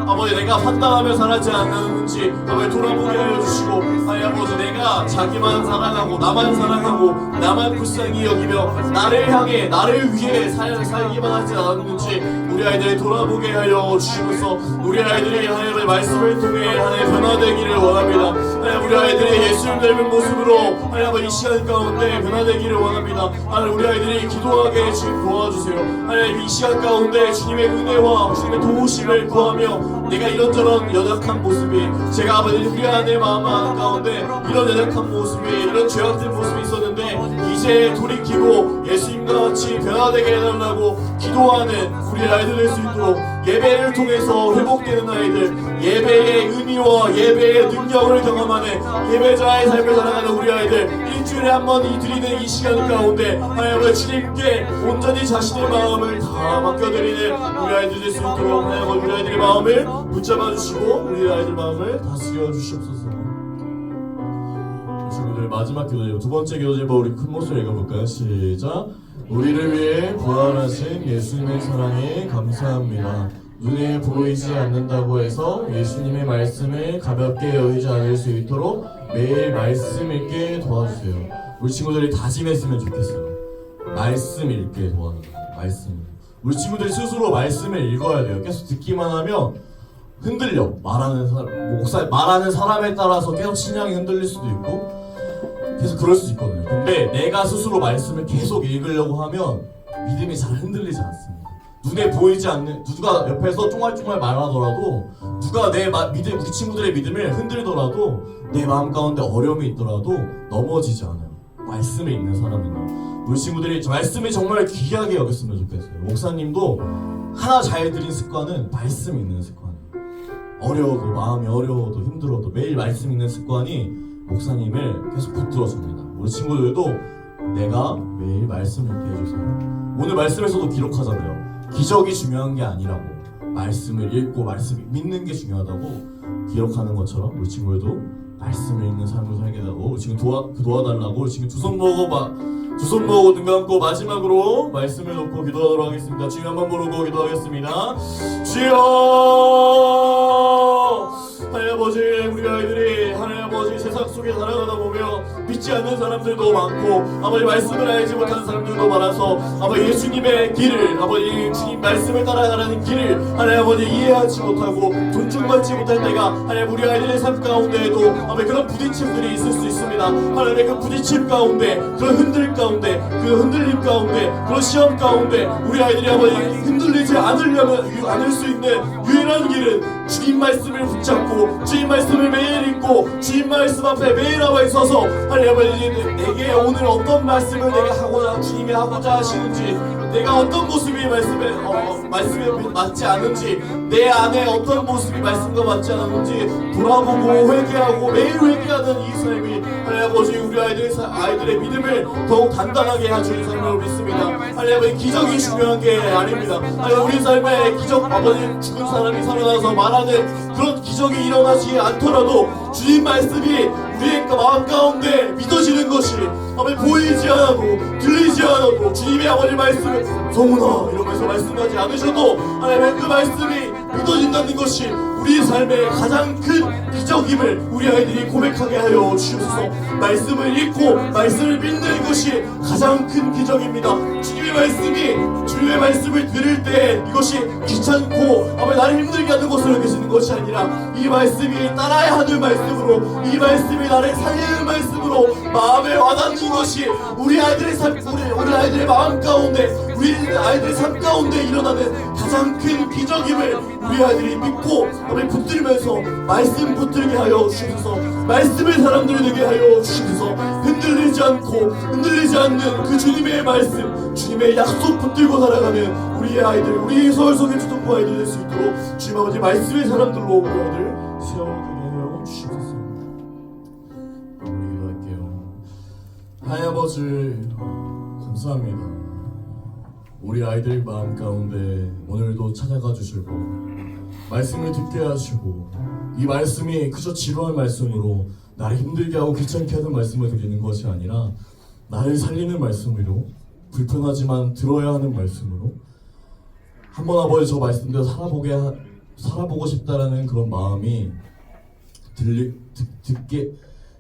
아버지 내가 판단하며 살지 않았는지 아버지 돌아보게 하여 주시고, 하나님 아버지 내가 자기만 사랑하고 나만 사랑하고 나만 불쌍히 여기며 나를 향해 나를 위해 살기만 하지 않았는지 우리 아이들이 돌아보게 하여 주시면서 우리 아이들이 하나님의 말씀을 통해 하나님 변화되기를 원합니다. 하나님 우리 아이들이 예수를 닮은 모습으로 하나님 이 시간 가운데 변화되기를 원합니다. 하나님 우리 아이들이 기도하게 도와주세요. 하나님 이 시간 가운데 주님의 은혜와 주님의 도우심을 구하며 내가 이런저런 연약한 모습이, 제가 아버지 우리 안의 마음 가운데 이런 연약한 모습이, 이런 죄악된 모습이 있었는데 이제 돌이키고 예수님과 같이 변화되게 해달라고 기도하는 우리 아이들 될 수 있도록 예배를 통해서 회복되는 아이들, 예배의 의미와 예배의 능력을 경험하는 예배자의 삶을 살아가는 우리 아이들, 일주일에 한 번 드리는 이 시간 가운데 하나님 주님께 온전히 자신의 마음을 다 맡겨드리는 우리 아이들 될 수 있도록 하나님 우리 아이들의 마음을 붙잡아 주시고 우리 아이들 마음을 다스려 주시옵소서. 친구들 마지막 기도제목, 두 번째 기도제목 우리 큰 목소리 읽어볼까요? 시작. 우리를 위해 부활하신 예수님의 사랑에 감사합니다. 눈에 보이지 않는다고 해서 예수님의 말씀을 가볍게 여기지 않을 수 있도록 매일 말씀 읽게 도와주세요. 우리 친구들이 다짐했으면 좋겠어요. 말씀 읽게 도와주세요. 말씀. 우리 친구들이 스스로 말씀을 읽어야 돼요. 계속 듣기만 하면 흔들려. 말하는 사람에 따라서 계속 신앙이 흔들릴 수도 있고 계속 그럴 수 있거든요. 근데 내가 스스로 말씀을 계속 읽으려고 하면 믿음이 잘 흔들리지 않습니다. 눈에 보이지 않는, 누가 옆에서 쫑알쫑알 말하더라도, 누가 내 믿음, 우리 친구들의 믿음을 흔들더라도, 내 마음 가운데 어려움이 있더라도 넘어지지 않아요. 말씀을 읽는 사람은요. 우리 친구들이 말씀을 정말 귀하게 여겼으면 좋겠어요. 목사님도 하나 잘 들인 습관은 말씀 읽는 습관이에요. 어려워도, 마음이 어려워도 힘들어도 매일 말씀 읽는 습관이 목사님을 계속 붙들어줍니다. 우리 친구들도 내가 매일 말씀 읽게 해주세요. 오늘 말씀에서도 기록하잖아요. 기적이 중요한 게 아니라고, 말씀을 읽고 말씀 믿는 게 중요하다고 기록하는 것처럼 우리 친구들도 말씀을 읽는 삶을 살게 하고 지금 도와달라고 지금 두 손 모으고 눈 감고 마지막으로 말씀을 놓고 기도하도록 하겠습니다. 주님 한번 부르고 기도하겠습니다. 주여, 하나님 아버지, 우리 아이들이 하나님 아버지 세상 속에 살아가다 보며 믿지 않는 사람들도 많고 아버지 말씀을 알지 못하는 사람들도 많아서 아버지 예수님의 길을, 아버지 주님 말씀을 따라가는 길을 하나님 아버지 이해하지 못하고 존중받지 못할 때가 하나님 우리 아이들의 삶 가운데에도 아버지 그런 부딪힘들이 있을 수 있습니다. 하나님의 그 부딪힘 가운데, 그런 흔들림 가운데, 그 흔들림 가운데, 그런 시험 가운데 우리 아이들이 아버지 흔들리지 않을 수 있는 유일한 길은 주님 말씀을 붙잡고 주님 말씀을 매일 읽고 주님 말씀 앞에 매일 나와 있어서 하나님 하나님은 이제 내게 오늘 어떤 말씀을 내가 주님이 하고자 하시는지, 내가 어떤 모습이 말씀에 맞지 않은지, 내 안에 어떤 모습이 말씀과 맞지 않았는지 돌아보고 회개하고 매일 회개하는 이 삶이 하나님 아버지 우리 아이들의 믿음을 더욱 단단하게 해주는 삶을 믿습니다. 하나님 아버지 기적이 중요한 게 아닙니다. 하나님 우리 삶에 기적, 아버지 죽은 사람이 살아나서 말하는 그런 기적이 일어나지 않더라도 주님 말씀이 우리의 마음 가운데 믿어지는 것이 아버지 보이지 않아도 들리지 않아도 주님의 아버지 말씀을 성훈아 이러면서 말씀하지 않으셔도 하나님의 그 말씀이 믿어진다는 것이 우리 삶의 가장 큰 기적임을 우리 아이들이 고백하게 하여 주옵소서. 말씀을 읽고 말씀을 믿는 것이 가장 큰 기적입니다. 주님의 말씀을 들을 때 이것이 귀찮고 아마 나를 힘들게 하는 것으로 계시는 것이 아니라 이 말씀이 따라야 하는 말씀으로, 이 말씀이 나를 살리는 말씀으로 마음에 와닿는 것이 우리 아이들의 마음 가운데, 우리 아이들의 삶 가운데 일어나는 가장 큰 기적임을 우리 아이들이 믿고 아버지 붙들면서 말씀 붙들게 하여 주셔서, 말씀의 사람들이 되게 하여 주셔서 흔들리지 않는 그 주님의 말씀, 주님의 약속 붙들고 살아가는 우리의 아이들, 우리 서울성의 초등부 아이들 될 수 있도록 주님 아버지 말씀의 사람들로 우리 아이들 세워주게 하여 주셔서. 우리 기도할게요. 하나님 아버지 감사합니다. 우리 아이들 마음 가운데 오늘도 찾아가 주시고 말씀을 듣게 하시고, 이 말씀이 그저 지루한 말씀으로 나를 힘들게 하고 귀찮게 하는 말씀을 드리는 것이 아니라 나를 살리는 말씀으로, 불편하지만 들어야 하는 말씀으로 한번 아버지 저 말씀대로 살아보고 싶다라는 그런 마음이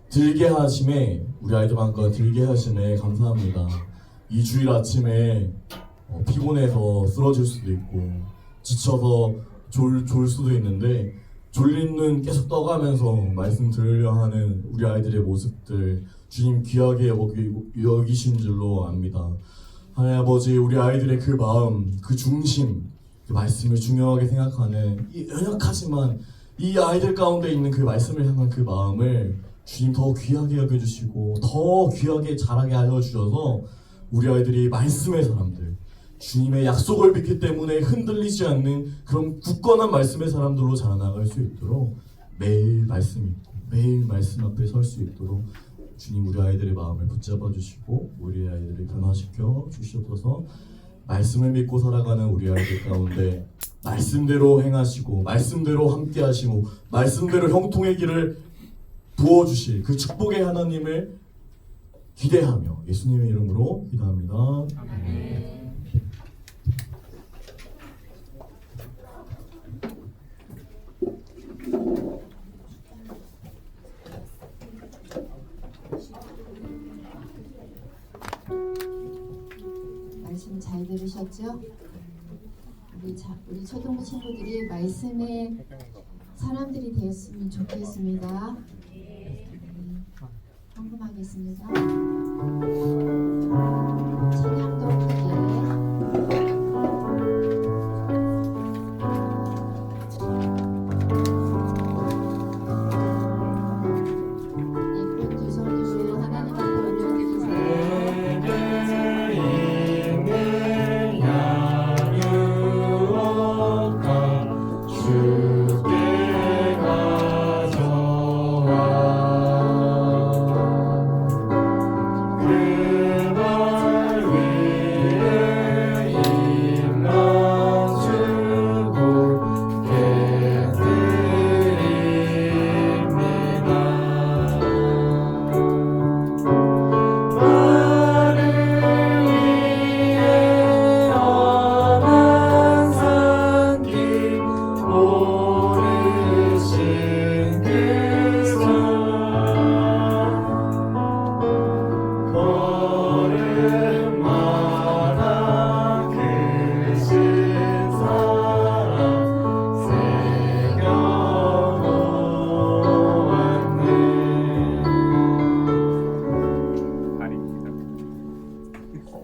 들게 하심에, 우리 아이들 마음과 들게 하심에 감사합니다. 이 주일 아침에 피곤해서 쓰러질 수도 있고 지쳐서 졸 수도 있는데 졸린 눈 계속 떠가면서 말씀 들으려 하는 우리 아이들의 모습들 주님 귀하게 여기신 줄로 압니다. 하나님 아버지 우리 아이들의 그 마음, 그 중심, 그 말씀을 중요하게 생각하는 이 연약하지만 이 아이들 가운데 있는 그 말씀을 향한 그 마음을 주님 더 귀하게 여겨주시고 더 귀하게 자라게 하여 주셔서 우리 아이들이 말씀의 사람들, 주님의 약속을 믿기 때문에 흔들리지 않는 그런 굳건한 말씀의 사람들로 자라나갈 수 있도록 매일 말씀 읽고 매일 말씀 앞에 설 수 있도록 주님 우리 아이들의 마음을 붙잡아 주시고 우리 아이들을 변화시켜 주시옵소서. 말씀을 믿고 살아가는 우리 아이들 가운데 말씀대로 행하시고 말씀대로 함께 하시고 말씀대로 형통의 길을 부어주실 그 축복의 하나님을 기대하며 예수님의 이름으로 기도합니다. 아멘. 말씀 잘 들으셨죠? 우리 초등부 친구들이 말씀의 사람들이 되었으면 좋겠습니다. 헌금하겠습니다. 찬양도 함께. 예쁜 두 손 주시고 하나님 앞에 올려드리세요.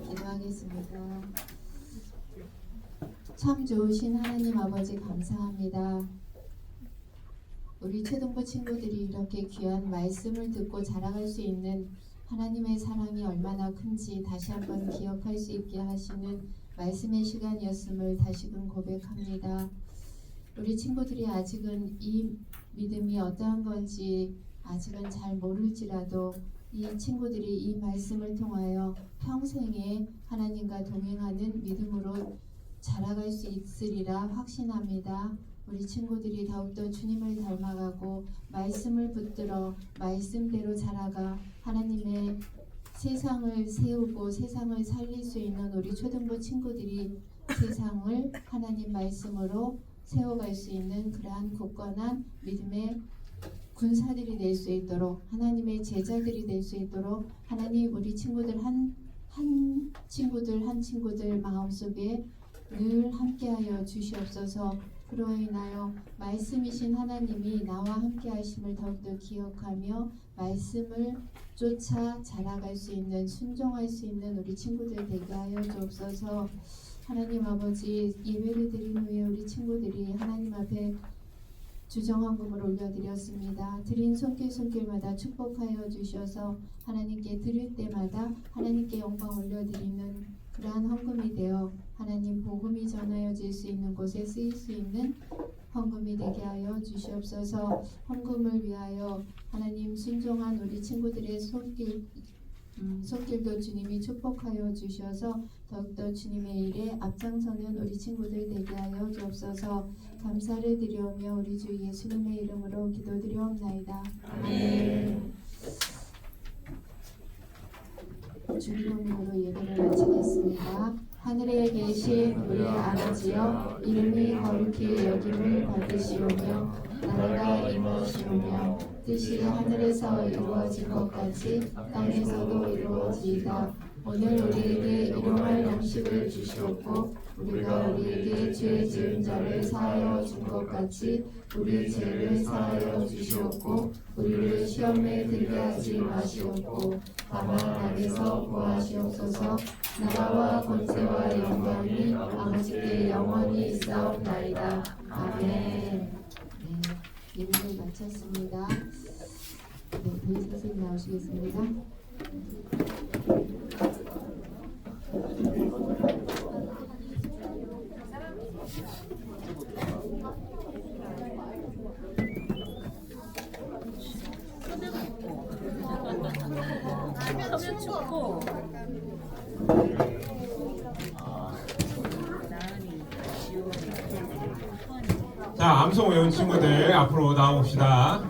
기도하겠습니다. 참 좋으신 하나님 아버지 감사합니다. 우리 초등부 친구들이 이렇게 귀한 말씀을 듣고 자라갈 수 있는 하나님의 사랑이 얼마나 큰지 다시 한번 기억할 수 있게 하시는 말씀의 시간이었음을 다시금 고백합니다. 우리 친구들이 아직은 이 믿음이 어떠한 건지 아직은 잘 모를지라도 이 친구들이 이 말씀을 통하여 평생에 하나님과 동행하는 믿음으로 자라갈 수 있으리라 확신합니다. 우리 친구들이 더욱더 주님을 닮아가고 말씀을 붙들어 말씀대로 자라가 하나님의 세상을 세우고 세상을 살릴 수 있는 우리 초등부 친구들이 세상을 하나님 말씀으로 세워갈 수 있는 그러한 굳건한 믿음의 군사들이 될 수 있도록 하나님의 제자들이 될 수 있도록 하나님 우리 친구들 한 친구들 마음속에 늘 함께하여 주시옵소서. 그로 인하여 말씀이신 하나님이 나와 함께하심을 더욱더 기억하며 말씀을 쫓아 자라갈 수 있는 순종할 수 있는 우리 친구들 되게 하여 주옵소서. 하나님 아버지 예배를 드린 후에 우리 친구들이 하나님 앞에 주정헌금을 올려드렸습니다. 드린 손길마다 축복하여 주셔서 하나님께 드릴 때마다 하나님께 영광 올려드리는 그러한 헌금이 되어 하나님 복음이 전하여질 수 있는 곳에 쓰일 수 있는 헌금이 되게 하여 주시옵소서. 헌금을 위하여 하나님 순종한 우리 친구들의 손길도 주님이 축복하여 주셔서 더욱더 주님의 일에 앞장서는 우리 친구들 되게 하여 주옵소서. 감사를 드리오며 우리 주 예수님의 이름으로 기도드리옵나이다. 아멘. 주기도문으로 예배를 마치겠습니다. 하늘에 계신 우리 아버지여, 이름이 거룩히 여김을 받으시오며 나라가 임하시오며 뜻이 하늘에서 이루어진 것 같이 땅에서도 이루어지이다. 오늘 우리에게 일용할 양식을 주시옵고 우리가 우리에게 죄 지은 자를 사하여 준 것 같이 우리 죄를 사하여 주시옵고 우리를 시험에 들게 하지 마시옵고 다만 악에서 구하시옵소서. 나라와 권세와 영광이 아버지께 영원히 있사옵나이다. 아멘. 네, 예배를 마쳤습니다. 네, 도희 선생님 나오시겠습니다. 하면 춥고 자, 암송 외운 친구들 앞으로 나와봅시다.